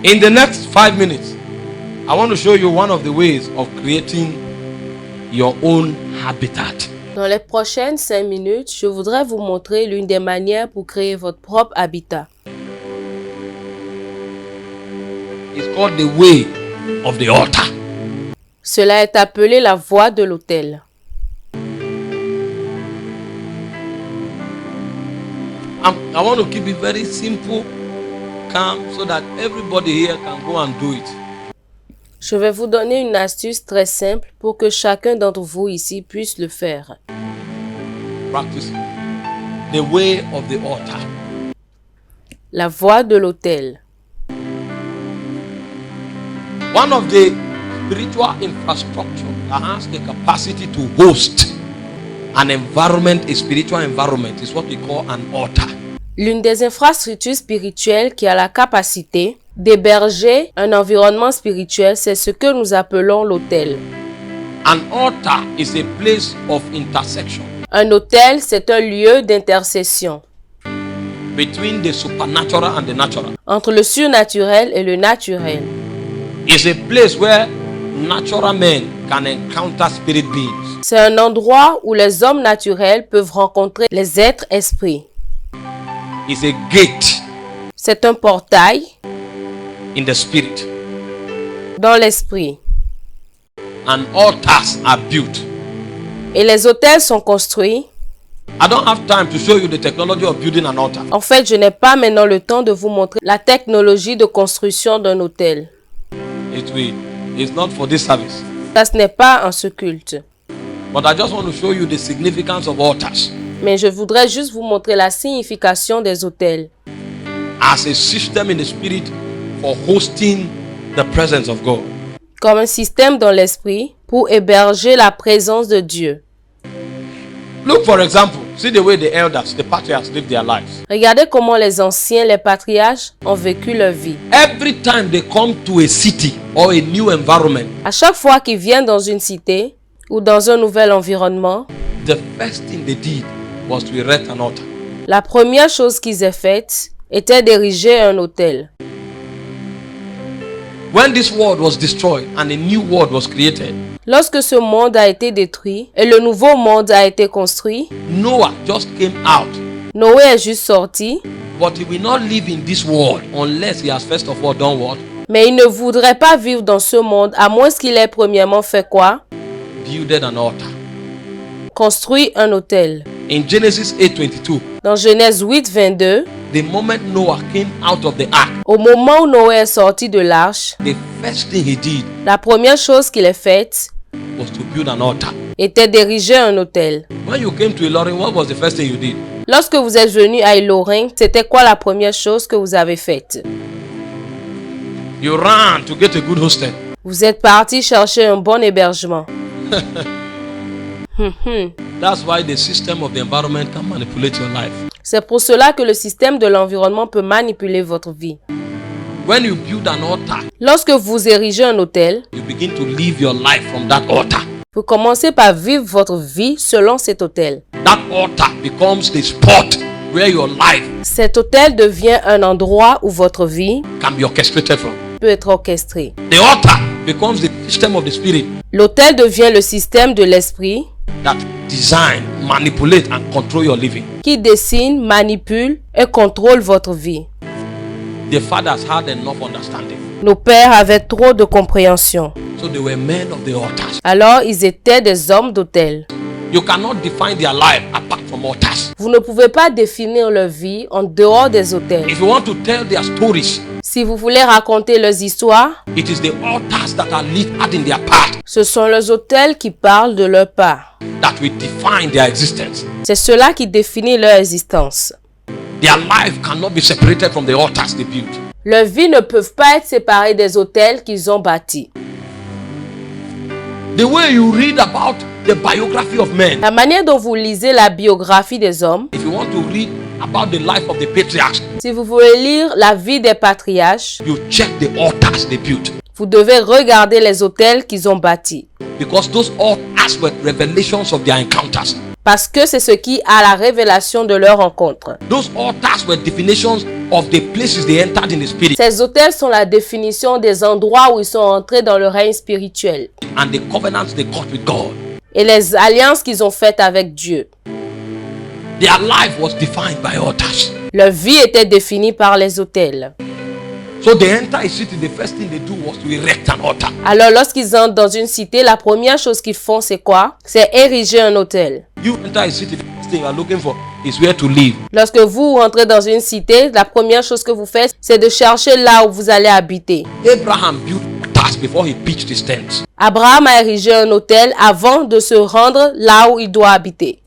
In the next 5 minutes, I want to show you one of the ways of creating your own habitat. Dans les prochaines 5 minutes, je voudrais vous montrer l'une des manières pour créer votre propre habitat. It's called the way of the altar. Cela est appelé la voie de l'autel. I want to keep it very simple, calm, so that everybody here can go and do it. Je vais vous donner une astuce très simple pour que chacun d'entre vous ici puisse le faire. Practice the way of the altar. La voie de l'autel. One of the spiritual infrastructure that has the capacity to host an environment, a spiritual environment, is what we call an altar. L'une des infrastructures spirituelles qui a la capacité d'héberger un environnement spirituel, c'est ce que nous appelons l'autel. An altar is a place of intersection Un autel, c'est un lieu d'intercession between the supernatural and the natural. entre le surnaturel et le naturel. It's a place where natural men can encounter spirit beings. C'est un endroit où les hommes naturels peuvent rencontrer les êtres esprits. It's a gate C'est un portail in the spirit. dans l'esprit. And altars are built. Et les autels sont construits. I don't have time to show you the technology of building an altar. En fait, je n'ai pas maintenant le temps de vous montrer la technologie de construction d'un autel. It's not for this service. Ça, ce n'est pas en ce culte. But I just want to show you the significance of altars Mais je voudrais juste vous montrer la signification des autels as a system in the spirit for hosting the presence of God. comme un système dans l'esprit pour héberger la présence de Dieu. Look, for example, see the way the elders, the patriarchs live their lives. Regardez comment les anciens, les patriarches ont vécu leur vie. Every time they come to a city or a new environment, À chaque fois qu'ils viennent dans une cité ou dans un nouvel environnement, the first thing they did was to erect an altar. la première chose qu'ils aient faite était d'ériger un autel. When this world was destroyed and a new world was created, Lorsque ce monde a été détruit et le nouveau monde a été construit, Noah just came out, Noé est juste sorti, but he will not live in this world unless he has first of all done what? mais il ne voudrait pas vivre dans ce monde à moins qu'il ait premièrement fait quoi? Builded an altar. Construit un autel. In Genesis 8:22, Dans Genèse 8, 22, the moment Noah came out of the ark, au moment où Noé est sorti de l'arche, the first thing he did la première chose qu'il ait faite was to build an altar. était d'ériger un autel. When you came to Ilorin, what was the first thing you did? Lorsque vous êtes venu à Ilorin, c'était quoi la première chose que vous avez faite? You ran to get a good hostel. Vous êtes parti chercher un bon hébergement. That's why the system of the environment can manipulate your life. C'est pour cela que le système de l'environnement peut manipuler votre vie. When you build an altar, Lorsque vous érigez un autel, you begin to live your life from that altar. vous commencez par vivre votre vie selon cet autel. That altar becomes the spot where your life Cet autel devient un endroit où votre vie can be orchestrated from. peut être orchestrée. The altar becomes the system of the spirit L'autel devient le système de l'esprit that design, manipulate and control your living. qui dessine, manipule et contrôle votre vie. The fathers had enough understanding, Nos pères avaient trop de compréhension. so they were men of the altars. Alors, ils étaient des hommes d'autel. You cannot define their life apart from altars. Vous ne pouvez pas définir leur vie en dehors des autels. If you want to tell their stories, Si vous voulez raconter leurs histoires, it is the altars that are lifted in their path ce sont les autels qui parlent de leur part. that will define their existence. C'est cela qui définit leur existence. Their life cannot be separated from the altars they built. Leurs vies ne peuvent pas être séparées des autels qu'ils ont bâtis. The way you read about the biography of men, La manière dont vous lisez la biographie des hommes, if you want to read about the life of the patriarchs, si vous voulez lire la vie des patriarches, you check the altars they built. vous devez regarder les autels qu'ils ont bâtis. Because those altars were revelations of their encounters. Parce que c'est ce qui a la révélation de leur rencontre. Those altars were definitions of the places they entered in the spirit Ces autels sont la définition des endroits où ils sont entrés dans le règne spirituel and the covenants they got with God. et les alliances qu'ils ont faites avec Dieu. Their life was defined by altars. Leur vie était définie par les autels. So they enter a city, the first thing they do was to erect an altar. Alors lorsqu'ils entrent dans une cité, la première chose qu'ils font c'est quoi? C'est ériger un autel. You enter a city, the first thing you are looking for is where to live. Lorsque vous rentrez dans une cité, la première chose que vous faites, c'est de chercher là où vous allez habiter. Abraham built altars before he pitched his tent. Abraham a érigé un autel avant de se rendre là où il doit habiter.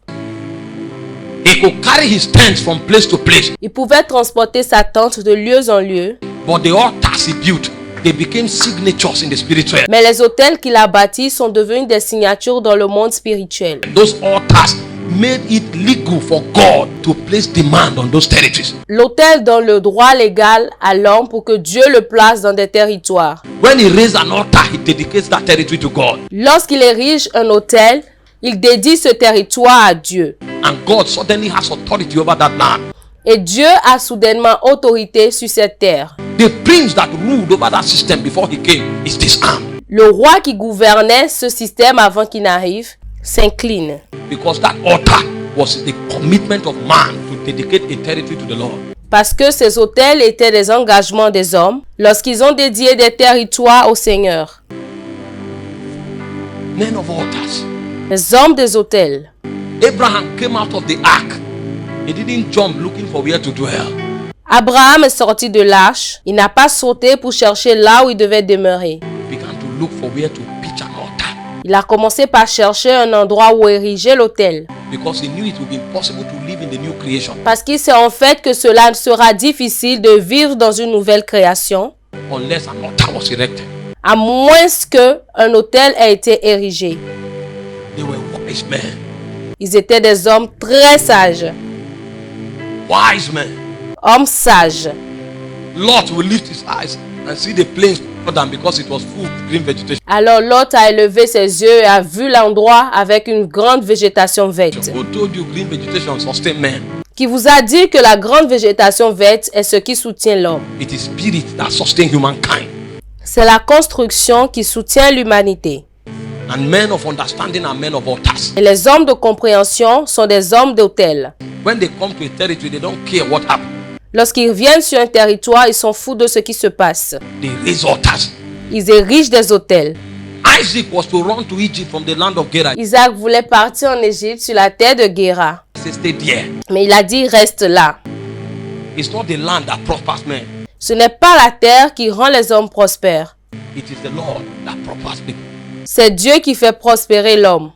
He could carry his tent from place to place, Il pouvait transporter sa tente de lieu en lieu, but the altars he built, they became signatures in the spiritual. mais les autels qu'il a bâtis sont devenus des signatures dans le monde spirituel. Those altars made it legal for God to place demand on those territories. L'autel donne le droit légal à l'homme pour que Dieu le place dans des territoires. When he raised an altar, he dedicates that territory to God. Lorsqu'il érige un autel, il dédie ce territoire à Dieu. And God suddenly has authority over that land. Et Dieu a soudainement autorité sur cette terre. The prince that ruled over that system before he came is disarmed. Le roi qui gouvernait ce système avant qu'il n'arrive s'incline. Because that altar was the commitment of man to dedicate a territory to the Lord. Parce que ces autels étaient des engagements des hommes lorsqu'ils ont dédié des territoires au Seigneur. Men of altars. Les hommes des autels. Abraham came out of the ark. He didn't jump looking for where to dwell. Abraham est sorti de l'arche. Il n'a pas sauté pour chercher là où il devait demeurer. He began to look for where to pitch an altar. Il a commencé par chercher un endroit où ériger l'autel. Because he knew it would be impossible to live in the new creation Parce qu'il sait en fait que cela sera difficile de vivre dans une nouvelle création, unless an altar was erected. à moins qu'un autel ait été érigé. They were wise men. Ils étaient des hommes très sages. Wise men. Hommes sages. Lot will lift his eyes and see the plains before them because it was full of green vegetation. Alors Lot a élevé ses yeux et a vu l'endroit avec une grande végétation verte. Who told you green vegetation sustain men? Qui vous a dit que la grande végétation verte est ce qui soutient l'homme. It is spirit that sustain humankind. C'est la construction qui soutient l'humanité. And men of understanding are men of altars. Et les hommes de compréhension sont des hommes d'autel. When they come to a territory, they don't care what happened. Lorsqu'ils viennent sur un territoire, ils sont fous de ce qui se passe. They raise altars. Ils érigent des autels. Isaac was to run to Egypt from the land of Gerar. Isaac voulait partir en Égypte sur la terre de Guéra. He said, stay there. Mais il a dit reste là. It's not the land that prospers men. Ce n'est pas la terre qui rend les hommes prospères. It is the Lord that prospers people. C'est Dieu qui fait prospérer l'homme.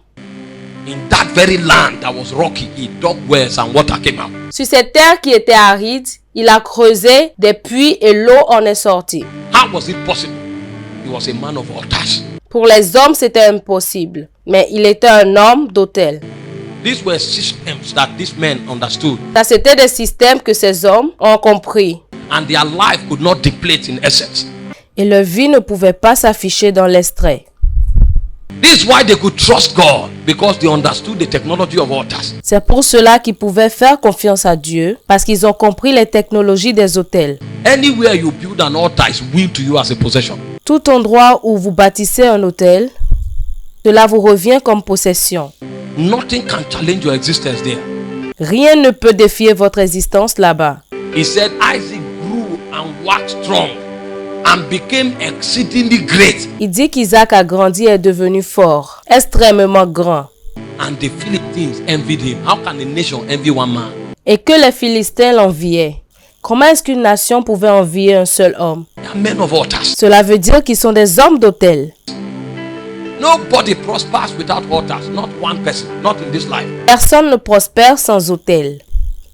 In that very land that was rocky, he dug wells and water came out. Sur cette terre qui était aride, il a creusé des puits et l'eau en est sortie. How was it possible? He was a man of altars. Pour les hommes, c'était impossible. Mais il était un homme d'autel. These were systems that these men understood. Ça, c'était des systèmes que ces hommes ont compris. And their life could not deplete in essence. Et leur vie ne pouvait pas s'afficher dans l'extrait. This is why they could trust God, because they understood the technology of altars. C'est pour cela qu'ils pouvaient faire confiance à Dieu, parce qu'ils ont compris les technologies des autels. Anywhere you build an altar is willed to you as a possession. Tout endroit où vous bâtissez un autel, cela vous revient comme possession. Nothing can challenge your existence there. Rien ne peut défier votre existence là-bas. He said Isaac grew and waxed strong and became exceedingly great. Il dit qu'Isaac a grandi et est devenu fort, extrêmement grand. And the Philistines envied him. How can a nation envy one man? Et que les Philistins l'enviaient. Comment est-ce qu'une nation pouvait envier un seul homme? They are men of altars. Cela veut dire qu'ils sont des hommes d'autel. Nobody prospers without altars. Not one person. Not in this life. Personne ne prospère sans autel.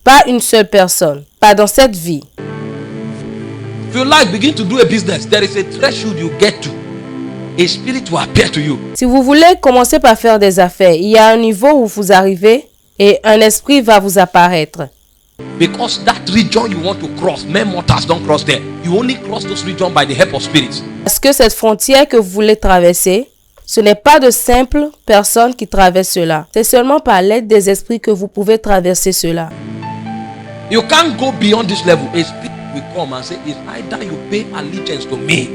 Pas une seule personne. Pas dans cette vie. If you like, begin to do a business. There is a threshold you get to. A spirit will appear to you. Si vous voulez commencer par faire des affaires, il y a un niveau où vous arrivez et un esprit va vous apparaître. Because that region you want to cross, men mortals don't cross there. You only cross those regions by the help of spirits. Parce que cette frontière que vous voulez traverser, Ce n'est pas de simples personnes qui traversent cela. C'est seulement par l'aide des esprits que vous pouvez traverser cela. You can't go beyond this level. A spirit will come and say, it's either you pay allegiance to me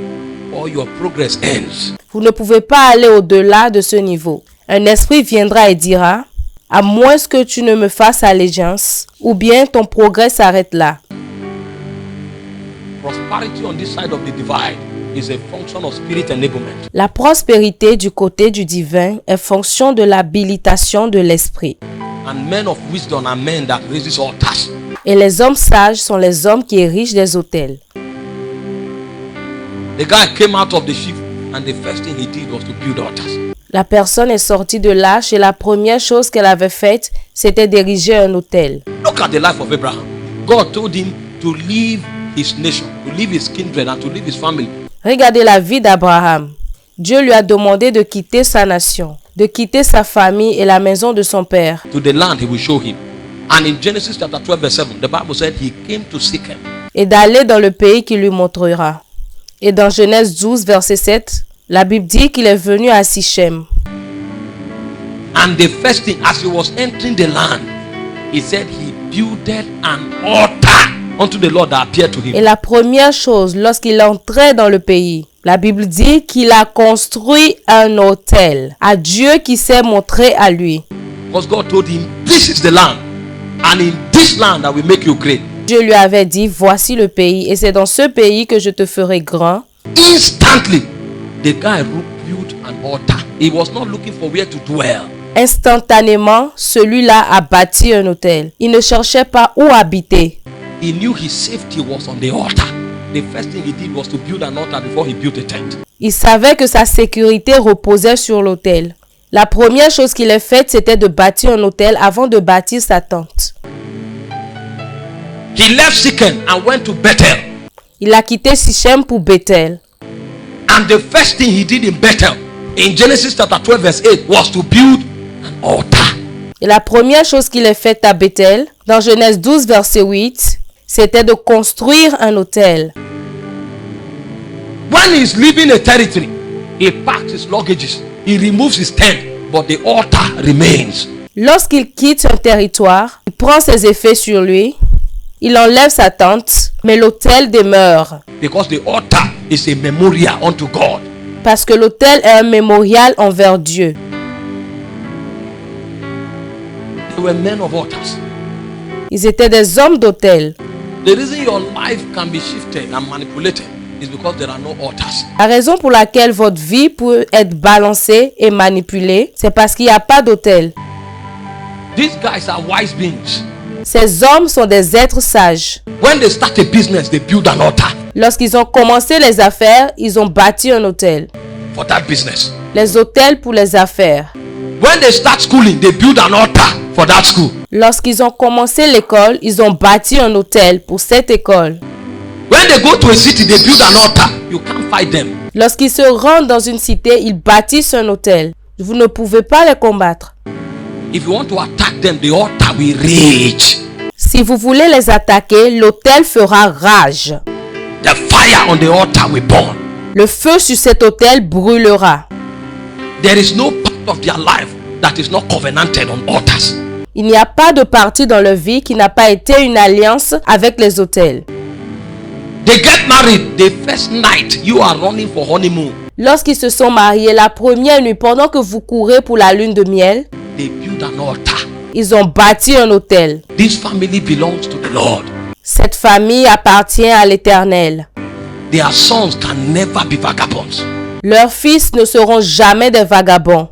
or your progress ends. Vous ne pouvez pas aller au-delà de ce niveau. Un esprit viendra et dira, à moins que tu ne me fasses allégeance, ou bien ton progrès s'arrête là. Prosperity on this side of the divide is a function of spirit enablement. La prospérité du côté du divin est fonction de l'habilitation de l'esprit. And men of wisdom are men that raises altars. Et les hommes sages sont les hommes qui érigent des autels. The guy came out of the ship and the first thing he did was to build altars. La personne est sortie de l'arche et la première chose qu'elle avait faite, c'était d'ériger un autel. Look at the life of Abraham. God told him to leave his nation, to leave his kindred and to leave his family. Regardez la vie d'Abraham. Dieu lui a demandé de quitter sa nation, de quitter sa famille et la maison de son père. To the land he will show him. And in Genesis chapter 12 verse 7, the Bible said he came to Shechem. Et d'aller dans le pays qu'il lui montrera. Et dans Genèse 12 verset 7, la Bible dit qu'il est venu à Sichem. And the first thing, as he was entering the land, he said he builded an altar unto the Lord that appeared to him. Et la première chose, lorsqu'il entrait dans le pays, la Bible dit qu'il a construit un autel à Dieu qui s'est montré à lui. Because God told him, this is the land, and in this land I will make you great. Dieu lui avait dit, voici le pays, et c'est dans ce pays que je te ferai grand. Instantly, the guy built an altar. He was not looking for where to dwell. Instantanément, celui-là a bâti un autel. Il ne cherchait pas où habiter. He knew his safety was on the altar. The first thing he did was to build an altar before he built a tent. Il savait que sa sécurité reposait sur l'autel. La première chose qu'il a faite, c'était de bâtir un autel avant de bâtir sa tente. He left Shechem and went to Bethel. Il a quitté Sichem pour Bethel. And the first thing he did in Bethel, in Genesis chapter 12 verse 8, was to build an altar. Et la première chose qu'il a faite à Bethel, dans Genèse 12 verset 8, c'était de construire un autel. When he's leaving a territory, he packs his luggages, he removes his tent, but the altar remains. Lorsqu'il quitte un territoire, il prend ses effets sur lui, il enlève sa tente, mais l'autel demeure. Because the altar is a memorial unto God. Parce que l'autel est un mémorial envers Dieu. They were men of altars. Ils étaient des hommes d'autel. The reason your life can be shifted and manipulated is because there are no altars. La raison pour laquelle votre vie peut être balancée et manipulée, c'est parce qu'il n'y a pas d'autel. These guys are wise beings. Ces hommes sont des êtres sages. When they start a business, they build an altar Lorsqu'ils ont commencé les affaires, ils ont bâti un hôtel. for that business. Les hôtels pour les affaires. When they start schooling, they build an altar for that school. Lorsqu'ils ont commencé l'école, ils ont bâti un hôtel pour cette école. When they go to a city, they build an altar. You can't fight them. Lorsqu'ils se rendent dans une cité, ils bâtissent un hôtel. Vous ne pouvez pas les combattre. If you want to attack them, the altar will rage. Si vous voulez les attaquer, l'hôtel fera rage. The fire on the altar will burn. Le feu sur cet hôtel brûlera. There is no part of their life that is not covenanted on altars. Il n'y a pas de partie dans leur vie qui n'a pas été une alliance avec les hôtels. They get married, the first night you are running for honeymoon. Lorsqu'ils se sont mariés, la première nuit, pendant que vous courez pour la lune de miel, They build an altar. ils ont bâti un hôtel. This family belongs to the Lord. Cette famille appartient à l'Éternel. Their sons can never be vagabonds. Leurs fils ne seront jamais des vagabonds.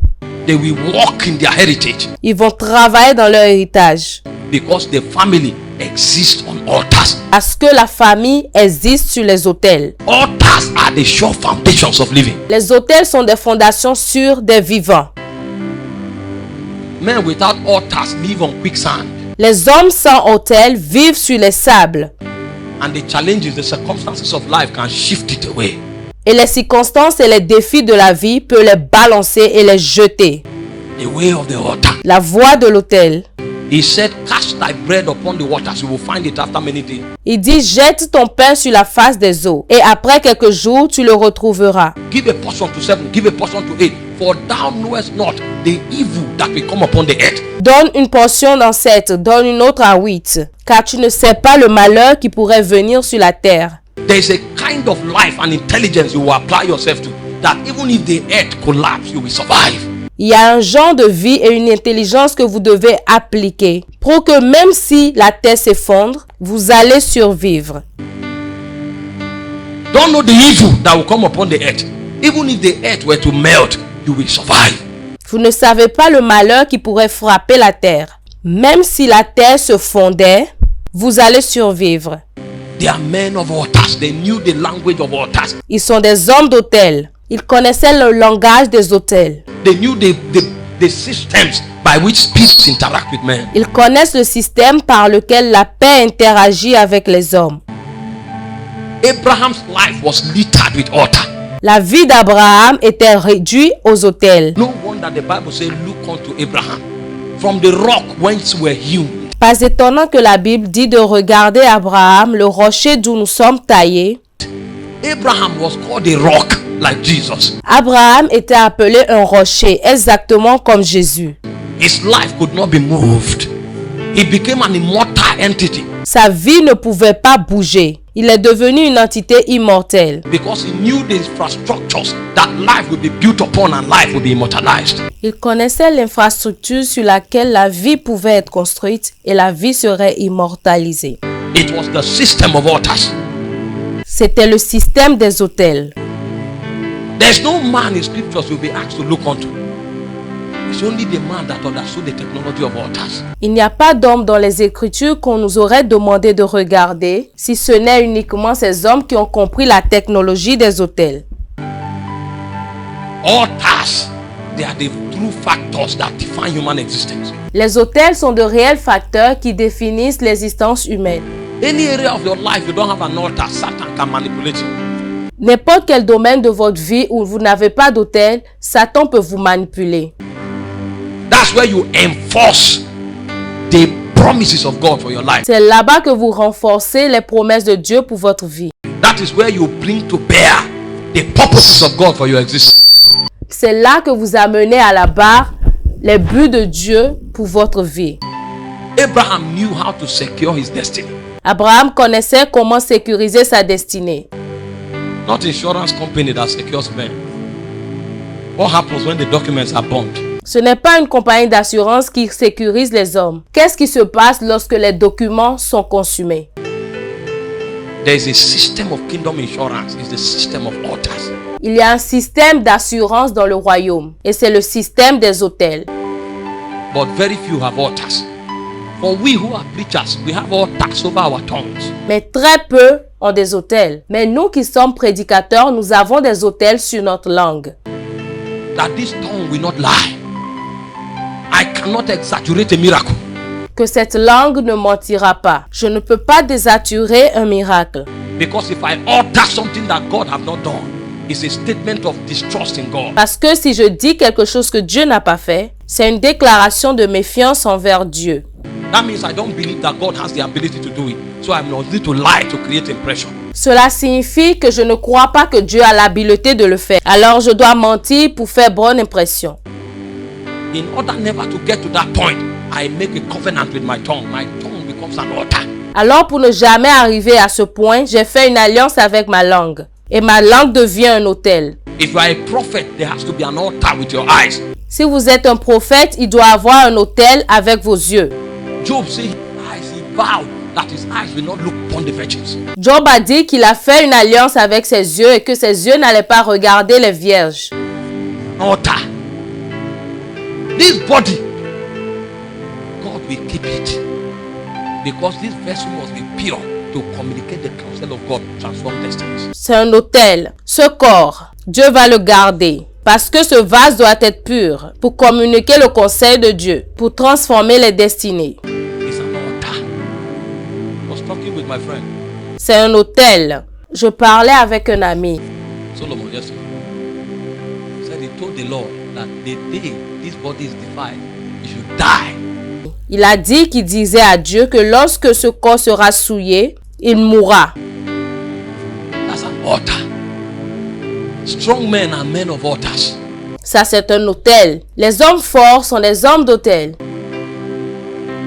They will walk in their heritage Ils vont travailler dans leur héritage. because the family exists on altars. Parce que la famille existe sur les autels. Altars are the sure foundations of living. Les autels sont des fondations sûres des vivants. Men without altars live on quicksand. Les hommes sans autel vivent sur les sables. And the challenges, the circumstances of life can shift it away. Et les circonstances et les défis de la vie peuvent les balancer et les jeter. The way of the altar. La voie de l'autel. He said, cast thy bread upon the waters. You will find it after many days. Il dit, jette ton pain sur la face des eaux. Et après quelques jours, tu le retrouveras. Give a portion to 7, give a portion to 8. For thou knowest not the evil that will come upon the earth. Donne une portion dans 7, donne une autre à 8, car tu ne sais pas le malheur qui pourrait venir sur la terre. There is a kind of life and intelligence you will apply yourself to, that even if the earth collapse, you will survive. Il y a un genre de vie et une intelligence que vous devez appliquer pour que même si la terre s'effondre, vous allez survivre. Don't know the evil that will come upon the earth. Even if the earth were to melt, you will survive. Vous ne savez pas le malheur qui pourrait frapper la terre. Même si la terre se fondait, vous allez survivre. They are men of altars. They knew the language of altars. Ils sont des hommes d'autel. Ils connaissaient le langage des autels. They knew the systems by which spirits interact with men. Ils connaissent le système par lequel la paix interagit avec les hommes. Abraham's life was littered with altars. La vie d'Abraham était réduite aux autels. No wonder the Bible says, look unto Abraham from the rock whence were hewn. Pas étonnant que la Bible dit de regarder Abraham, le rocher d'où nous sommes taillés. Abraham was called a rock like Jesus. Abraham était appelé un rocher, exactement comme Jésus. His life could not be moved. He became an immortal entity. Sa vie ne pouvait pas bouger. Il est devenu une entité immortelle. Because he knew the infrastructures that life will be built upon and life will be immortalized. Il connaissait l'infrastructure sur laquelle la vie pouvait être construite et la vie serait immortalisée. It was the system of altars. C'était le système des autels. There's no man in scriptures will be asked to look unto. It's only the man that understood the technology of altars. Il n'y a pas d'homme dans les Écritures qu'on nous aurait demandé de regarder, si ce n'est uniquement ces hommes qui ont compris la technologie des autels. Altars, they are the true factors that define human existence. Les autels sont de réels facteurs qui définissent l'existence humaine. Any area of your life you don't have an altar, Satan can manipulate you. N'importe quel domaine de votre vie où vous n'avez pas d'autel, Satan peut vous manipuler. That's where you enforce the promises of God for your life. C'est là-bas que vous renforcez les promesses de Dieu pour votre vie. That is where you bring to bear the purposes of God for your existence. C'est là que vous amenez à la barre les buts de Dieu pour votre vie. Abraham knew how to secure his destiny. Abraham connaissait comment sécuriser sa destinée. Not insurance company that secures men. What happens when the documents are burned? Ce n'est pas une compagnie d'assurance qui sécurise les hommes. Qu'est-ce qui se passe lorsque les documents sont consumés? There is a system of kingdom insurance. It's the system of altars. Il y a un système d'assurance dans le royaume et c'est le système des autels. But very few have altars. For we who are preachers, we have altars over our tongues. Mais très peu ont des autels. Mais nous qui sommes prédicateurs, nous avons des autels sur notre langue. That this tongue will not lie. I cannot exaggerate a miracle. Que cette langue ne mentira pas. Je ne peux pas désaturer un miracle. Because if I alter something that God have not done, it's a statement of distrust in God. Parce que si je dis quelque chose que Dieu n'a pas fait, c'est une déclaration de méfiance envers Dieu. That means I don't believe that God has the ability to do it. So I'm not need to lie to create impression. Cela signifie que je ne crois pas que Dieu a l'habileté de le faire. Alors je dois mentir pour faire bonne impression. In order never to get to that point, I make a covenant with my tongue. My tongue becomes an altar. Alors pour ne jamais arriver à ce point, j'ai fait une alliance avec ma langue. Et ma langue devient un autel. If you are a prophet, there has to be an altar with your eyes. Si vous êtes un prophète, il doit avoir un autel avec vos yeux. Job said, he vowed that his eyes will not look upon the virgins. Job a dit qu'il a fait une alliance avec ses yeux et que ses yeux n'allaient pas regarder les vierges. Altar. This body, God will keep it. Because this vessel must be pure to communicate the counsel of God, transform destinies. C'est un autel. Ce corps, Dieu va le garder. Parce que ce vase doit être pur pour communiquer le conseil de Dieu, pour transformer les destinées. It's an altar. I was talking with my friend C'est un autel. Je parlais avec un ami. Solomon yesterday. He said he told the Lord that the day this body is defiled, he should die. Il a dit qu'il disait à Dieu que lorsque ce corps sera souillé, il mourra. That's an altar. Strong men are men of altars. Ça, c'est un autel. Les hommes forts sont des hommes d'autel.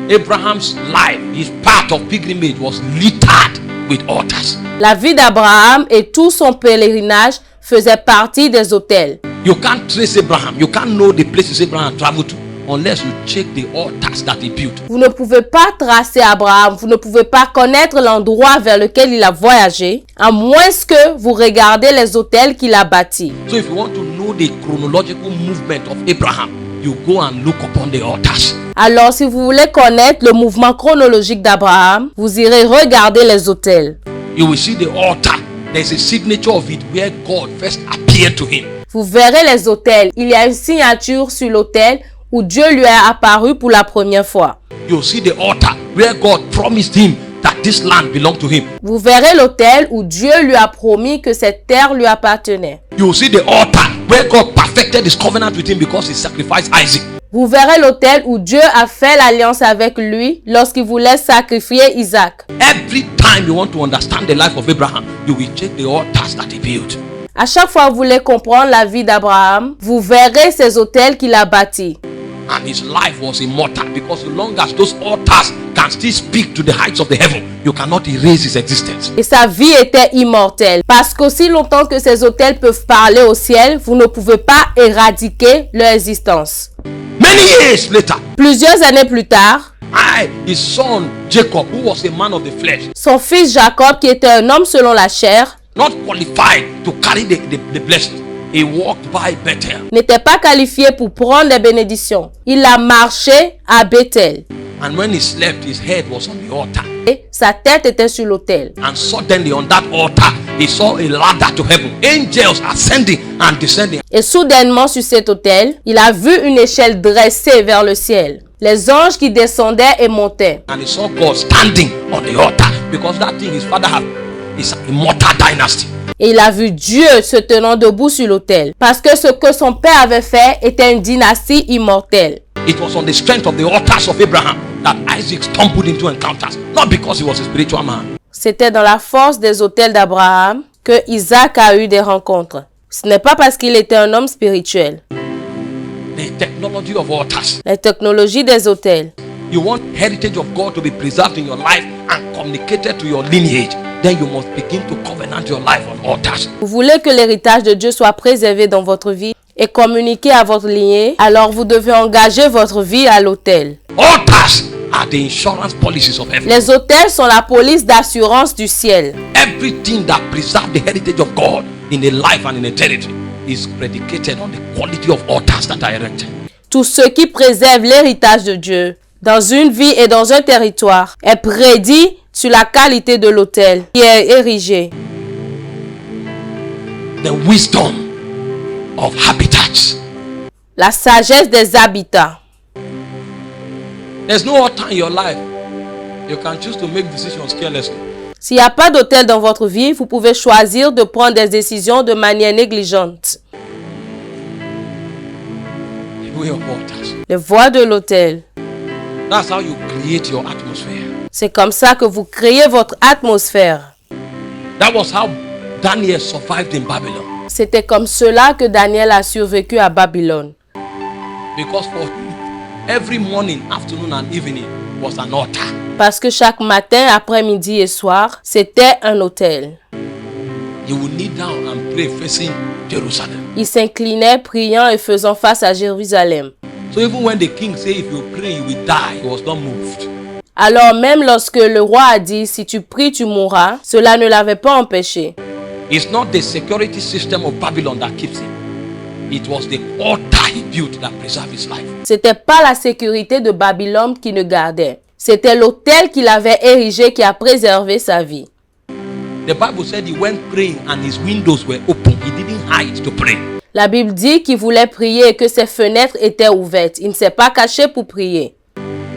Abraham's life, his path of pilgrimage was littered with altars. La vie d'Abraham et tout son pèlerinage faisaient partie des autels. You can't trace Abraham. You can't know the places Abraham traveled to unless you check the altars that he built. Vous ne pouvez pas tracer Abraham, vous ne pouvez pas connaître l'endroit vers lequel il a voyagé, à moins que vous regardez les autels qu'il a bâtis. So if you want to know the chronological movement of Abraham, you go and look upon the altars. Alors, si vous voulez connaître le mouvement chronologique d'Abraham, vous irez regarder les autels. You will see the altar. There's a signature of it where God first appeared to him. Vous verrez les autels. Il y a une signature sur l'autel où Dieu lui est apparu pour la première fois. You'll see the altar where God promised him that this land belonged to him. Vous verrez l'autel où Dieu lui a promis que cette terre lui appartenait. You'll see the altar where God perfected his covenant with him because he sacrificed Isaac. Vous verrez l'autel où Dieu a fait l'alliance avec lui lorsqu'il voulait sacrifier Isaac. Every time you want to understand the life of Abraham, you will check the altars that he built. À chaque fois que vous voulez comprendre la vie d'Abraham, vous verrez ces autels qu'il a bâtis. And his life was immortal because so long as those altars can still speak to the heights of the heaven, you cannot erase his existence. Et sa vie était immortelle. Parce qu'aussi longtemps que ces autels peuvent parler au ciel, vous ne pouvez pas éradiquer leur existence. Many years later, Plusieurs années plus tard, his son Jacob, who was a man of the flesh, son fils Jacob, qui était un homme selon la chair, not qualified to carry the blessings, he walked by Bethel. n'était pas qualifié pour prendre les bénédictions. Il a marché à Bethel. And when he slept, his head was on the altar. Et sa tête était sur l'autel. And suddenly on that altar, he saw a ladder to heaven. Angels ascending and descending. Et soudainement sur cet autel, il a vu une échelle dressée vers le ciel. Les anges qui descendaient et montaient. And he saw God standing on the altar because that thing his father had is an immortal dynasty. Et il a vu Dieu se tenant debout sur l'autel. Parce que ce que son père avait fait était une dynastie immortelle. It was on the strength of the altars of Abraham that Isaac stumbled into encounters, not because he was a spiritual man. C'était dans la force des autels d'Abraham que Isaac a eu des rencontres. Ce n'est pas parce qu'il était un homme spirituel. The technology of altars. La technologie des autels. You want heritage of God to be preserved in your life and communicated to your lineage, then you must begin to covenant your life on altars. Vous voulez que l'héritage de Dieu soit préservé dans votre vie et communiqué à votre lignée, alors vous devez engager votre vie à l'autel. Altars are the insurance policies of heaven. Les autels sont la police d'assurance du ciel. Everything that preserves the heritage of God in a life and in a territory is predicated on the quality of altars that are erected. Tout ce qui préserve l'héritage de Dieu dans une vie et dans un territoire est prédit sur la qualité de l'autel qui est érigé. The wisdom of habitats. La sagesse des habitats. There's no altar in your life. You can choose to make decisions carelessly. S'il n'y a pas d'autel dans votre vie, vous pouvez choisir de prendre des décisions de manière négligente. The way of altars. Les voies de l'autel. That's how you create your atmosphere. C'est comme ça que vous créez votre atmosphère. That was how Daniel survived in Babylon. C'était comme cela que Daniel a survécu à Babylone. Because for him, every morning, afternoon and evening was an altar. Parce que chaque matin, après-midi et soir, c'était un autel. He would kneel down and pray facing Jerusalem. Il s'inclinait, priant et faisant face à Jérusalem. So even when the king said, if you pray, you will die, he was not moved. Alors même lorsque le roi a dit, si tu pries, tu mourras, cela ne l'avait pas empêché. It's not the security system of Babylon that keeps him. It was the altar he built that preserved his life. C'était pas la sécurité de Babylone qui le gardait. C'était l'autel qu'il avait érigé qui a préservé sa vie. The Bible said he went praying and his windows were open. He didn't hide to pray. La Bible dit qu'il voulait prier et que ses fenêtres étaient ouvertes. Il ne s'est pas caché pour prier.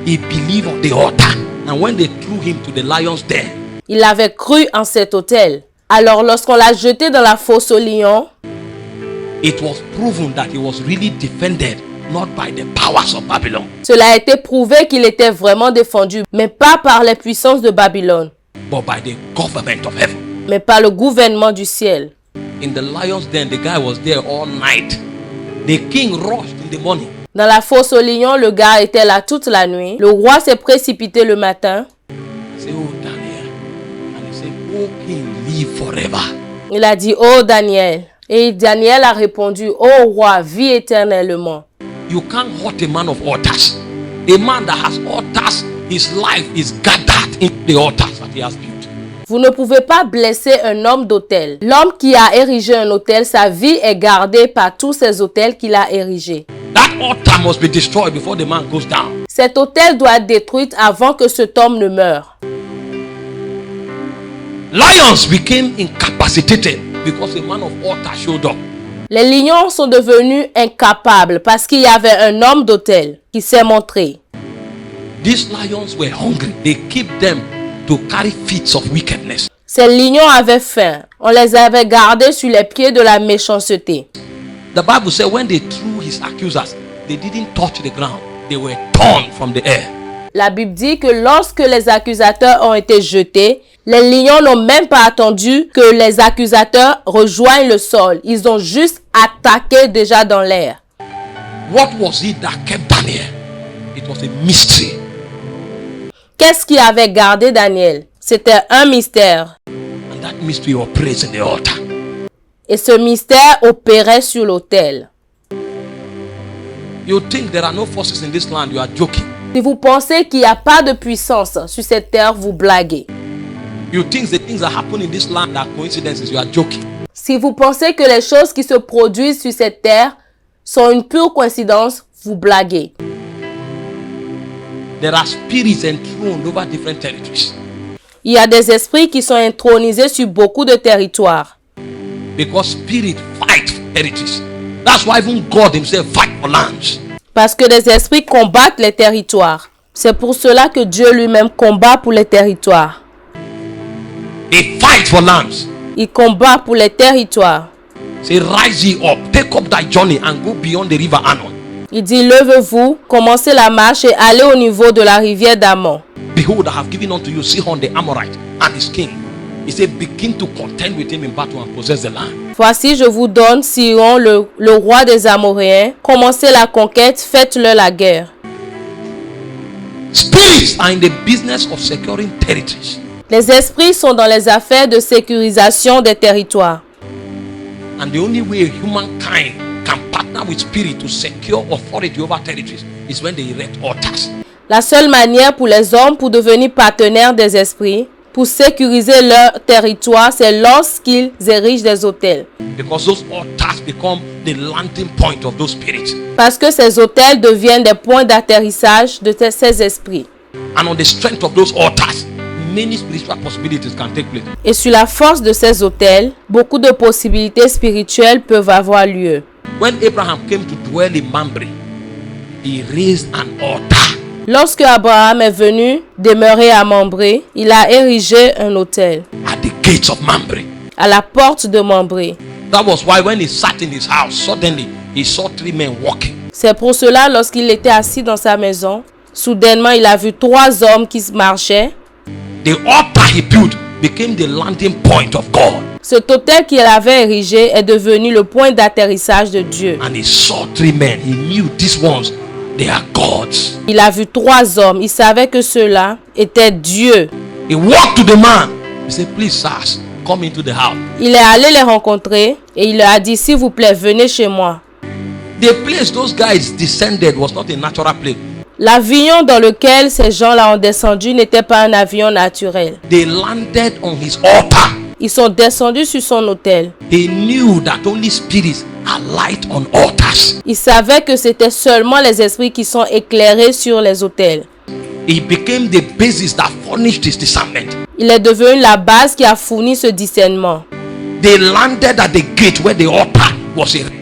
He believed on the altar. And when they threw him to the lion's den, Il avait cru en cet autel. Alors lorsqu'on l'a jeté dans la fosse aux lions, it was proven that he was really defended, not by the powers of Babylon, cela a été prouvé qu'il était vraiment défendu, mais pas par les puissances de Babylone, but by the government of heaven. mais par le gouvernement du ciel. In the lion's den, the guy was there all night. The king rushed in the morning. Dans la fosse aux lions, le gars était là toute la nuit. Le roi s'est précipité le matin. He said, "Oh Daniel," and he said, "Oh king, live forever." Il a dit, oh Daniel. Et Daniel a répondu, oh roi, vis éternellement. You can't hurt a man of altars. A man that has altars, his life is gathered in the altars that he has built. Vous ne pouvez pas blesser un homme d'autel. L'homme qui a érigé un autel, sa vie est gardée par tous ces autels qu'il a érigés. That altar must be destroyed before the man goes down. Cet autel doit être détruit avant que cet homme ne meure. Lions became incapacitated because a man of altar showed up. Les lions sont devenus incapables parce qu'il y avait un homme d'autel qui s'est montré. These lions were hungry. They keep them to carry feats of wickedness. Ces lions avaient faim. On les avait gardés sur les pieds de la méchanceté. The Bible said when they threw his accusers, they didn't touch the ground. They were torn from the air. La Bible dit que lorsque les accusateurs ont été jetés, les lions n'ont même pas attendu que les accusateurs rejoignent le sol. Ils ont juste attaqué déjà dans l'air. What was it that kept Daniel? It was a mystery. Qu'est-ce qui avait gardé Daniel? C'était un mystère. And that mystery operates in the altar. Et ce mystère opérait sur l'autel. You think there are no forces in this land, you are joking. Si vous pensez qu'il n'y a pas de puissance sur cette terre, vous blaguez. You think the things that happen in this land are coincidences, you are joking. Si vous pensez que les choses qui se produisent sur cette terre sont une pure coïncidence, vous blaguez. There are spirits enthroned over different territories. Il y a des esprits qui sont intronisés sur beaucoup de territoires. Because spirit fight for territories. That's why even God himself fight for lands. Parce que les esprits combattent les territoires. C'est pour cela que Dieu lui-même combat pour les territoires. They fight for lands. Il combat pour les territoires. Say, rise ye up, take up thy journey and go beyond the river Arnon. Il dit, levez-vous, commencez la marche et allez au niveau de la rivière d'Amon. Behold, I have given unto you Sihon the Amorite and his king. He said, begin to contend with him in battle and possess the land. Voici, je vous donne Sihon, le roi des Amoréens. Commencez la conquête, faites-leur la guerre. Spirits are in the business of securing territories. Les esprits sont dans les affaires de sécurisation des territoires. And the only way humankind can partner with spirit to secure authority over territories is when they erect altars. La seule manière pour les hommes pour devenir partenaires des esprits, pour sécuriser leur territoire, c'est lorsqu'ils érigent des autels. Because those altars become the landing point of those spirits. Parce que ces autels deviennent des points d'atterrissage de ces esprits. And on the strength of those altars, many spiritual possibilities can take place. Et sur la force de ces autels, beaucoup de possibilités spirituelles peuvent avoir lieu. When Abraham came to dwell in Mamre, he raised an altar. Lorsque Abraham est venu demeurer à Mambré, il a érigé un autel At the gates of Mamre. à la porte de Mambré. That was why when he sat in his house, suddenly he saw 3 men walking. C'est pour cela, lorsqu'il était assis dans sa maison, soudainement il a vu 3 hommes qui marchaient. The altar he built became the landing point of God. Cet autel qu'il avait érigé est devenu le point d'atterrissage de Dieu. And he saw 3 men. He knew these ones, they are gods. Il a vu 3 hommes. Il savait que ceux-là étaient Dieu. He walked to the man. He said, please, sirs, come into the house. Il est allé les rencontrer et il leur a dit, s'il vous plaît, venez chez moi. The place those guys descended was not a natural place. L'avion dans lequel ces gens-là ont descendu n'était pas un avion naturel. They landed on his altar. Ils sont descendus sur son autel. He knew that only spirits are light on altars. Il savait que c'était seulement les esprits qui sont éclairés sur les autels. He became the basis that furnished his discernment. Il est devenu la base qui a fourni ce discernement. They landed at the gate where the altar was erected.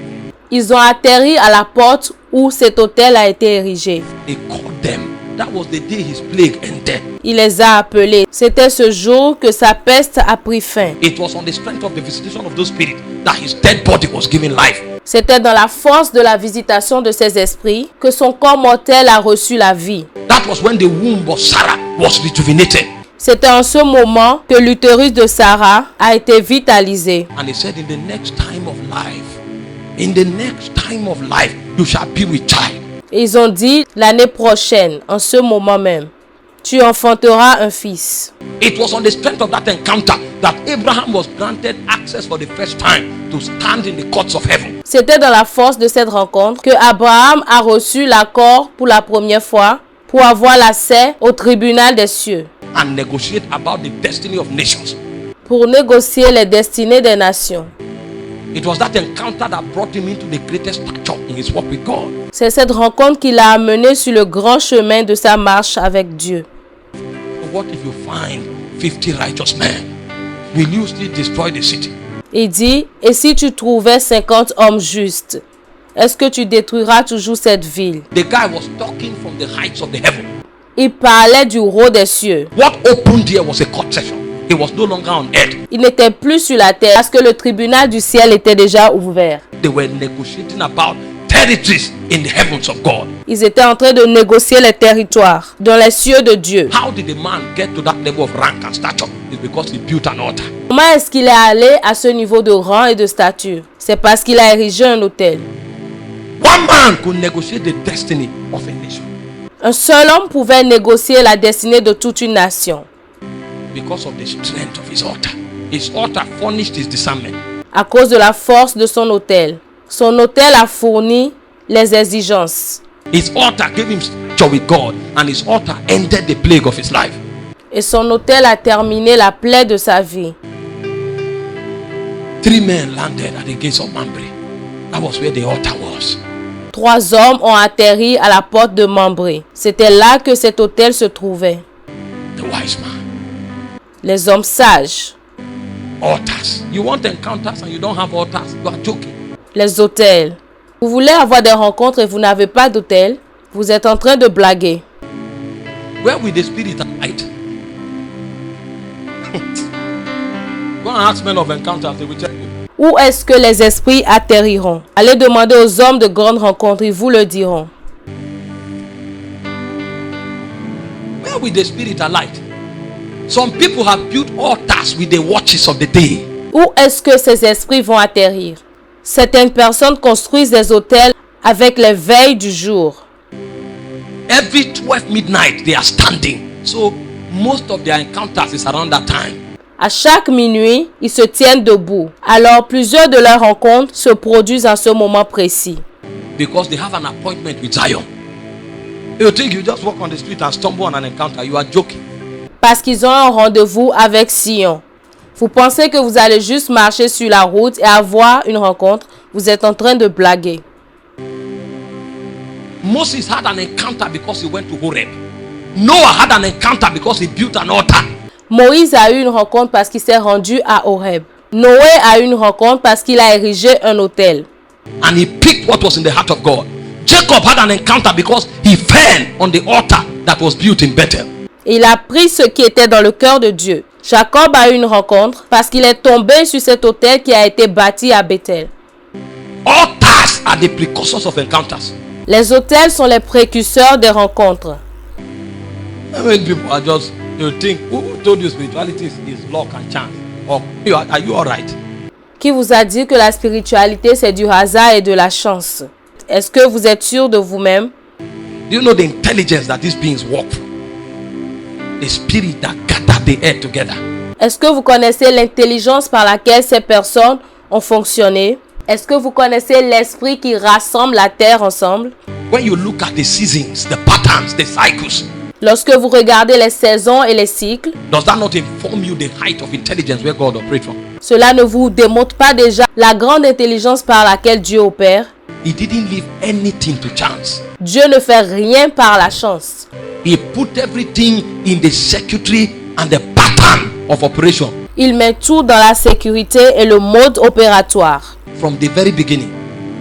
Ils ont atterri à la porte où cet autel a été érigé. He called them. That was the day his plague ended. Il les a appelés. C'était ce jour que sa peste a pris fin. It was on the strength of the visitation of those spirits that his dead body was given life. C'était dans la force de la visitation de ces esprits que son corps mortel a reçu la vie. That was when the womb of Sarah was rejuvenated. C'était en ce moment que l'utérus de Sarah a été vitalisé. And he said, in the next time of life, In the next time of life, you shall be with child. Et ils ont dit, l'année prochaine, en ce moment même, tu enfanteras un fils. It was on the strength of that encounter that Abraham was granted access for the first time to stand in the courts of heaven. C'était dans la force de cette rencontre que Abraham a reçu l'accord pour la première fois pour avoir l'accès au tribunal des cieux, And negotiate about the destiny of nations. pour négocier les destinées des nations. It was that encounter that brought him into the greatest stature in his walk with God. C'est cette rencontre qui l'a amené sur le grand chemin de sa marche avec Dieu. So what if you find 50 righteous men? Will you still destroy the city? Il dit, et si tu trouvais 50 hommes justes, est-ce que tu détruiras toujours cette ville? The guy was talking from the heights of the heaven. Il parlait du haut des cieux. What opened here was a court session. He was no longer on earth. Il n'était plus sur la terre parce que le tribunal du ciel était déjà ouvert. They were negotiating about territories in the heavens of God. Ils étaient en train de négocier les territoires dans les cieux de Dieu. How did the man get to that level of rank and stature? It's because he built an altar. Comment est-ce qu'il est allé à ce niveau de rang et de stature? C'est parce qu'il a érigé un autel. One man could negotiate the destiny of a nation Un seul homme pouvait négocier la destinée de toute une nation because of the strength of his altar. His altar furnished his discernment. à cause de la force de son autel. Son autel a fourni les exigences His altar gave him stature with God, and his altar ended the plague of his life. et son autel a terminé la plaie de sa vie. 3 men landed at the gates of Mamre. That was where the altar was. 3 hommes ont atterri à la porte de Mambré. C'était là que cet autel se trouvait. The wise man. Les hommes sages, Altars. You want encounters and you don't have altars? You are joking. les autels. Vous voulez avoir des rencontres et vous n'avez pas d'autel? Vous êtes en train de blaguer. Where will the spirit hide? Go and ask men of encounters, they will tell you. Où est-ce que les esprits atterriront? Allez demander aux hommes de grandes rencontres, ils vous le diront. Where will the spirit alight? Some people have built altars with the watches of the day. Où est-ce que ces esprits vont atterrir? Certaines personnes construisent des autels avec les veilles du jour. Every 12 midnight they are standing. So most of their encounters is around that time. À chaque minuit, ils se tiennent debout. Alors plusieurs de leurs rencontres se produisent en ce moment précis. Because they have an appointment with Zion. You think you just walk on the street and stumble on an encounter? You are joking. Parce qu'ils ont un rendez-vous avec Sion. Vous pensez que vous allez juste marcher sur la route et avoir une rencontre? Vous êtes en train de blaguer. Moses had an encounter because he went to Horeb. Noah had an encounter because he built an altar. Moïse a eu une rencontre parce qu'il s'est rendu à Horeb. Noé a eu une rencontre parce qu'il a érigé un autel. And he picked what was in the heart of God. Jacob had an encounter because he fell on the altar that was built in Bethel. Et il a pris ce qui était dans le cœur de Dieu. Jacob a eu une rencontre parce qu'il est tombé sur cet autel qui a été bâti à Bethel. Altars are the precursors of encounters. Les autels sont les précurseurs des rencontres. How many people are just, you think, who told you spirituality is luck and chance? Or are you alright? Qui vous a dit que la spiritualité c'est du hasard et de la chance? Est-ce que vous êtes sûr de vous-même? Do you know the intelligence that these beings walk from? The spirit that gathered the earth together. Est-ce que vous connaissez l'intelligence par laquelle ces personnes ont fonctionné? Est-ce que vous connaissez l'esprit qui rassemble la terre ensemble? When you look at the seasons, the patterns, the cycles, Lorsque vous regardez les saisons et les cycles, does that not inform you the height of intelligence where God operates from? cela ne vous démontre pas déjà la grande intelligence par laquelle Dieu opère? He didn't leave anything to chance. Dieu ne fait rien par la chance. He put everything in the circuitry and the pattern of operation Il met tout dans la sécurité et le mode opératoire. from the very beginning.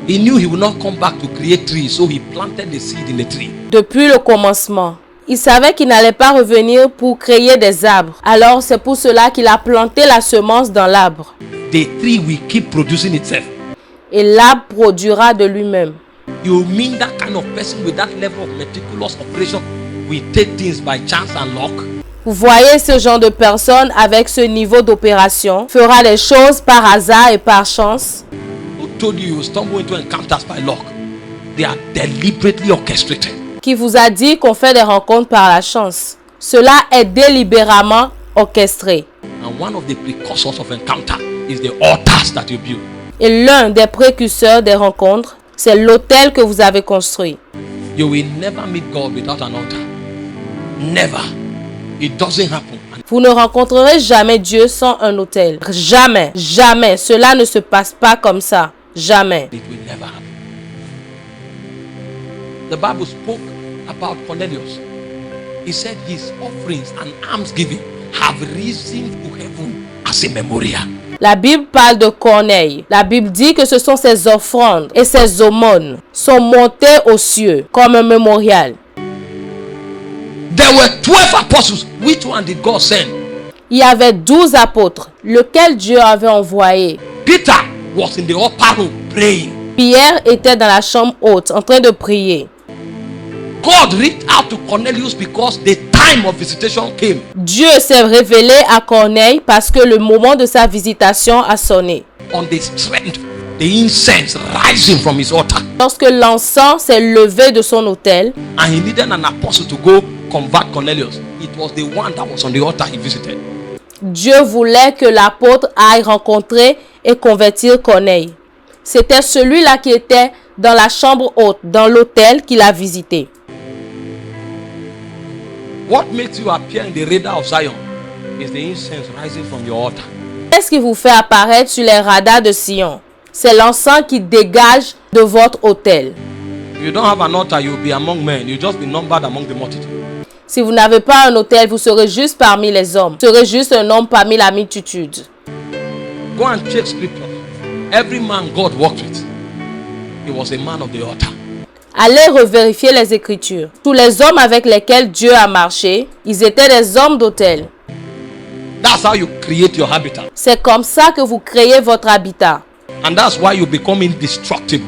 He knew he would not come back to create trees, so he planted the seed in the tree. Depuis le commencement, il savait qu'il n'allait pas revenir pour créer des arbres. Alors c'est pour cela qu'il a planté la semence dans l'arbre. The tree will keep producing itself. Et l'arbre produira de lui-même. You mean that kind of person with that level of meticulous operation will take things by chance and luck? Vous voyez ce genre de personne avec ce niveau d'opération fera les choses par hasard et par chance. Who told you stumble into encounters by luck, they are deliberately orchestrated. Qui vous a dit qu'on fait des rencontres par la chance? Cela est délibérément orchestré. And one of the precursors of encounter is the altars that you build. Et l'un des précurseurs des rencontres, c'est l'autel que vous avez construit. You will never meet God without an altar. Never. It doesn't happen. Vous ne rencontrerez jamais Dieu sans un autel. Jamais, jamais. Cela ne se passe pas comme ça. Jamais. It will never happen. The Bible spoke about Cornelius. He said his offerings and almsgiving have risen to heaven as a memorial. La Bible parle de Corneille. La Bible dit que ce sont ses offrandes et ses aumônes sont montées aux cieux comme un mémorial. There were 12 apostles. Which one did God send? Il y avait 12 apôtres, lequel Dieu avait envoyé. Peter was in the upper room praying. Pierre était dans la chambre haute en train de prier. God reached out to Cornelius because the time of visitation came. Dieu s'est révélé à Corneille parce que le moment de sa visitation a sonné. On the strength, the incense rising from his altar. Lorsque l'encens s'est levé de son autel, And he needed an apostle to go convert Cornelius. It was the one that was on the altar he visited. Dieu voulait que l'apôtre aille rencontrer et convertir Corneille. C'était celui-là qui était dans la chambre haute, dans l'autel qu'il a visité. What makes you appear in the radar of Zion is the incense rising from your altar. Qu'est-ce qui vous fait apparaître sur les radars de Sion? C'est l'encens qui dégage de votre autel. If you don't have an altar, you'll be among men. You'll just be numbered among the multitude. Si vous n'avez pas un autel, vous serez juste parmi les hommes. Vous serez juste un homme parmi la multitude. Go and check scripture. Every man God worked with, he was a man of the altar. Allez revérifier les Écritures. Tous les hommes avec lesquels Dieu a marché, ils étaient des hommes d'autel. That's how you create your habitat. C'est comme ça que vous créez votre habitat. And that's why you become indestructible.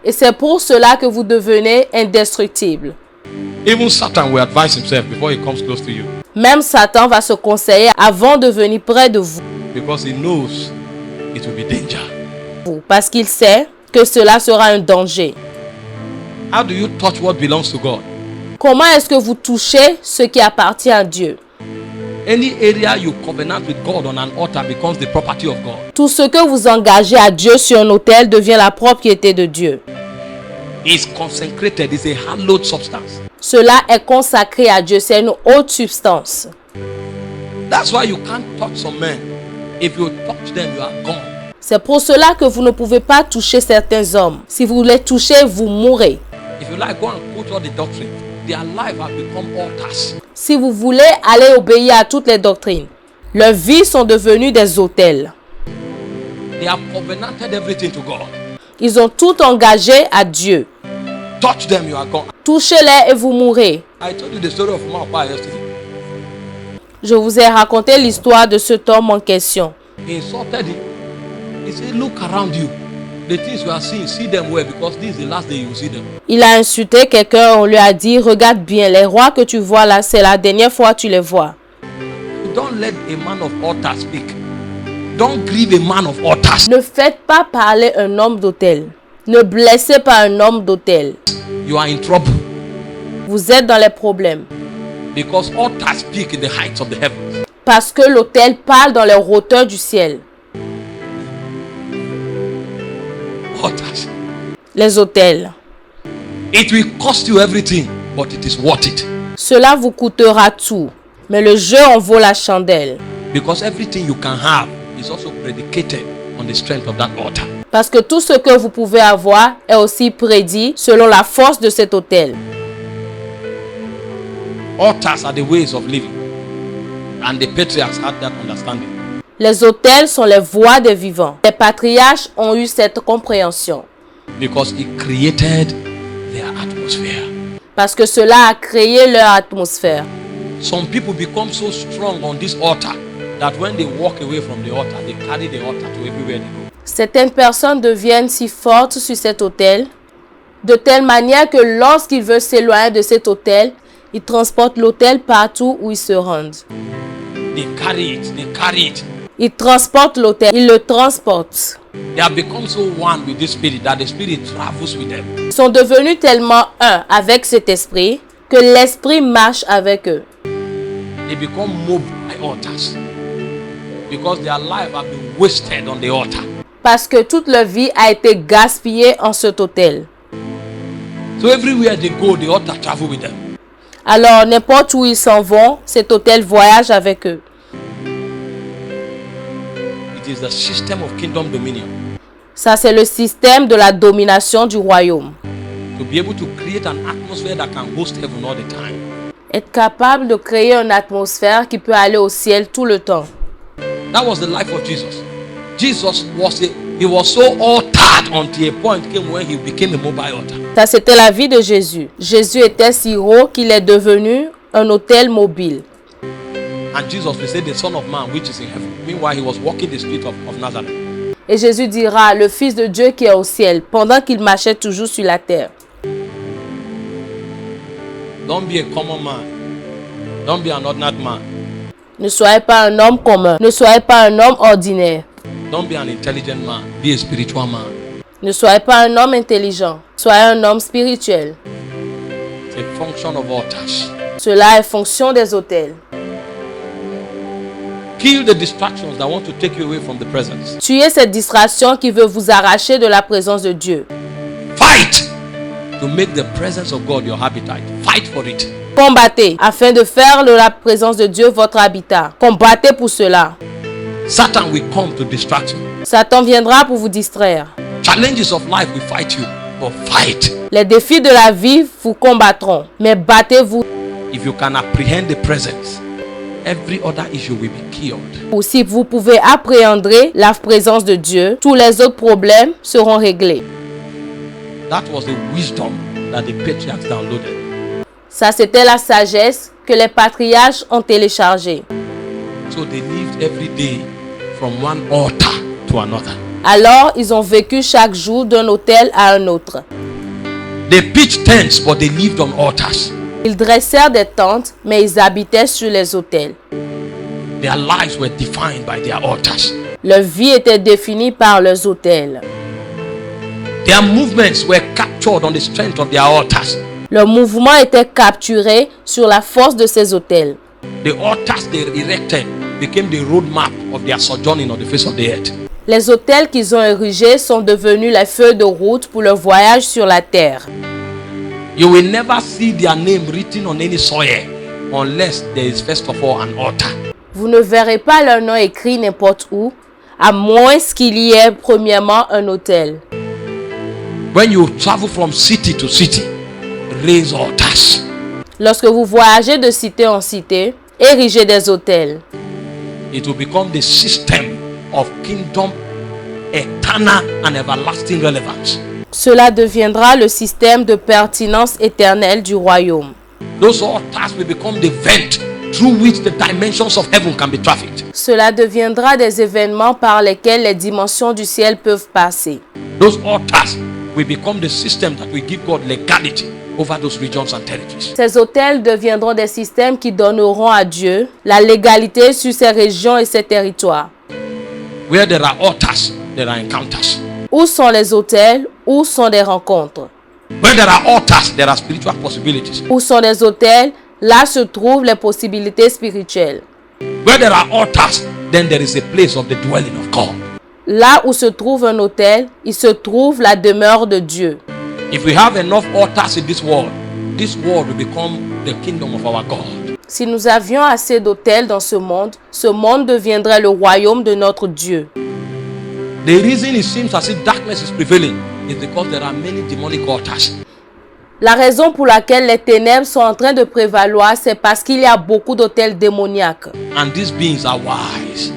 Et c'est pour cela que vous devenez indestructible. Even Satan will advise himself before he comes close to you. Même Satan va se conseiller avant de venir près de vous. Because he knows it will be danger. Parce qu'il sait que cela sera un danger. How do you touch what belongs to God? Comment est-ce que vous touchez ce qui appartient à Dieu? Any area you covenant with God on an altar becomes the property of God. Tout ce que vous engagez à Dieu sur un autel devient la propriété de Dieu. It's consecrated. It's a hallowed substance. Cela est consacré à Dieu. C'est une haute substance. That's why you can't touch some men. If you touch them, you are gone. C'est pour cela que vous ne pouvez pas toucher certains hommes. Si vous les touchez, vous mourrez. If you like, go and quote all the doctrine. Their life have become altars. Si vous voulez aller obéir à toutes les doctrines, leurs vies sont devenues des autels. They have covenanted everything to God. Ils ont tout engagé à Dieu. Touch them, you are gone. Touchez-les et vous mourrez. I told you the story of Mapa yesterday. Je vous ai raconté l'histoire de cet homme en question. He insulted him. He said, look around you. The things you are seeing, see them well, because this is the last day you will see them. Il a insulté quelqu'un, on lui a dit, regarde bien, les rois que tu vois là, c'est la dernière fois que tu les vois. Don't let a man of altar speak. Don't grieve a man of altars. Ne faites pas parler un homme d'autel. Ne blessez pas un homme d'autel. You are in trouble. Vous êtes dans les problèmes. Because altars speak in the heights of the heavens. Parce que l'autel parle dans les hauteurs du ciel. Altars. Les autels. It will cost you everything, but it is worth it. Cela vous coûtera tout. Mais le jeu en vaut la chandelle. Because everything you can have is also predicated on the strength of that altar. Parce que tout ce que vous pouvez avoir est aussi prédit selon la force de cet autel. Altars are the ways of living. And the patriarchs had that understanding. Les autels sont les voies des vivants. Les patriarches ont eu cette compréhension. Because it created their atmosphere. Parce que cela a créé leur atmosphère. Some people become so strong on this altar that when they walk away from the altar, they carry the altar to everywhere they go. Certaines personnes deviennent si fortes sur cet autel, de telle manière que lorsqu'ils veulent s'éloigner de cet autel, ils transportent l'autel partout où ils se rendent. They carry it, they carry it. Ils transportent l'autel, ils le transportent. They have become so one with this spirit that the spirit travels with them. Ils sont devenus tellement un avec cet esprit que l'esprit marche avec eux. They become moved by altars because their life have been wasted on the altar. Parce que toute leur vie a été gaspillée en cet autel. So everywhere they go, the altar travel with them. Alors, n'importe où ils s'en vont, cet autel voyage avec eux. It is the system of kingdom dominion. Ça, c'est le système de la domination du royaume. To be able to create an atmosphere that can host heaven all the time. Être capable de créer une atmosphère qui peut aller au ciel tout le temps. That was the life of Jesus. Jesus was so altered until a point came when he became a mobile altar. Ça, c'était la vie de Jésus. Jésus était si haut qu'il est devenu un autel mobile. And Jesus will say the Son of Man which is in heaven. Meanwhile, he was walking the street of Nazareth. Et Jésus dira, le Fils de Dieu qui est au ciel, pendant qu'il marchait toujours sur la terre. Don't be a common man. Don't be an ordinary man. Ne soyez pas un homme commun. Ne soyez pas un homme ordinaire. Don't be an intelligent man. Be a spiritual man. Ne soyez pas un homme intelligent. Soyez un homme spirituel. It's a function of altars. Cela est fonction des autels. Kill the distractions that want to take you away from the presence. Tuez cette distraction qui veut vous arracher de la présence de Dieu. Fight to make the presence of God your habitat. Fight for it. Combattez afin de faire de la présence de Dieu votre habitat. Combattez pour cela. Satan will come to distract you. Satan viendra pour vous distraire. Challenges of life will fight you, but fight. Les défis de la vie vous combattront, mais battez-vous. If you can apprehend the presence, every other issue will be killed. Ou si vous pouvez appréhender la présence de Dieu, tous les autres problèmes seront réglés. That was the wisdom that the patriarchs downloaded. Ça, c'était la sagesse que les patriarches ont téléchargée. So they lived every day from one altar to another. Alors, ils ont vécu chaque jour d'un autel à un autre. They pitched tents, but they lived on altars. Ils dressèrent des tentes, mais ils habitaient sur les autels. Their lives were defined by their altars. Leur vie était définie par leurs autels. Their movements were captured on the strength of their altars. Leur mouvement était capturé sur la force de ces autels. The altars they erected became the roadmap of their sojourning on the face of the earth. Les autels qu'ils ont érigés sont devenus les feuilles de route pour leur voyage sur la terre. You will never see their name written on any soil unless there is first of all an altar. Vous ne verrez pas leur nom écrit n'importe où, à moins qu'il y ait premièrement un autel. When you travel from city to city, raise altars. Lorsque vous voyagez de cité en cité, érigez des autels. It will become the system of kingdom, eternal and everlasting relevance. Cela deviendra le système de pertinence éternelle du royaume. Those altars will become the vent through which the dimensions of heaven can be trafficked. Cela deviendra des événements par lesquels les dimensions du ciel peuvent passer. Those altars will become the system that will give God legality over those regions and territories. Ces autels deviendront des systèmes qui donneront à Dieu la légalité sur ces régions et ces territoires. Where there are altars, there are encounters. Où sont les autels? Où sont des rencontres? Where there are altars, there are spiritual possibilities. Où sont les autels? Là se trouvent les possibilités spirituelles. Where there are altars, then there is a place of the dwelling of God. Là où se trouve un autel, il se trouve la demeure de Dieu. If we have enough altars in this world will become the kingdom of our God. Si nous avions assez d'autels dans ce monde deviendrait le royaume de notre Dieu. The reason it seems as if darkness is prevailing is because there are many demonic altars. La raison pour laquelle les ténèbres sont en train de prévaloir, c'est parce qu'il y a beaucoup d'autels démoniaques. And these beings are wise.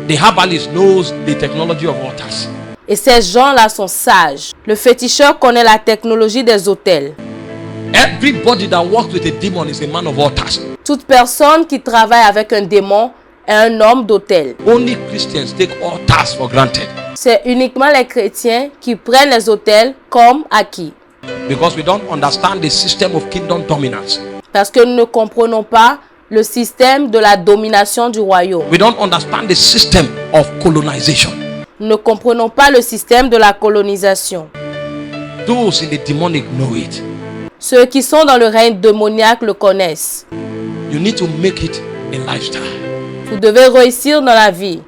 The herbalist knows the technology of altars. Et ces gens-là sont sages. Le féticheur connaît la technologie des autels. Everybody that works with a demon is a man of altars. Toute personne qui travaille avec un démon est un homme d'autel. Only Christians take altars for granted. C'est uniquement les chrétiens qui prennent les autels comme acquis. Because we don't understand the system of kingdom dominance. Parce que nous ne comprenons pas le système de la domination du royaume. We don't understand the system of colonization. Nous ne comprenons pas le système de la colonisation. Those in the demonic know it. Ceux qui sont dans le règne démoniaque le connaissent. You need to make it a lifestyle. Vous devez réussir dans la vie.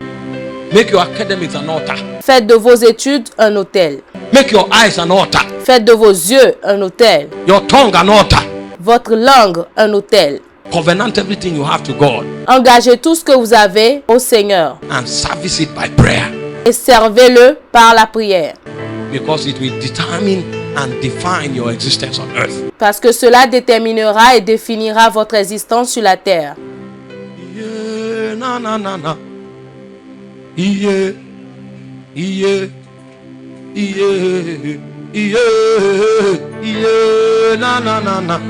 Make your academics an altar. Faites de vos études un autel. Make your eyes an altar. Faites de vos yeux un autel. Your tongue an altar. Votre langue un autel. Covenant everything you have to God Engagez tout ce que vous avez au Seigneur and service it by prayer, et servez-le par la prière. because it will determine and define your existence on earth. Parce que cela déterminera et définira votre existence sur la terre. Yeah, na na na na. Yeah, yeah, yeah, yeah, yeah, na na na na.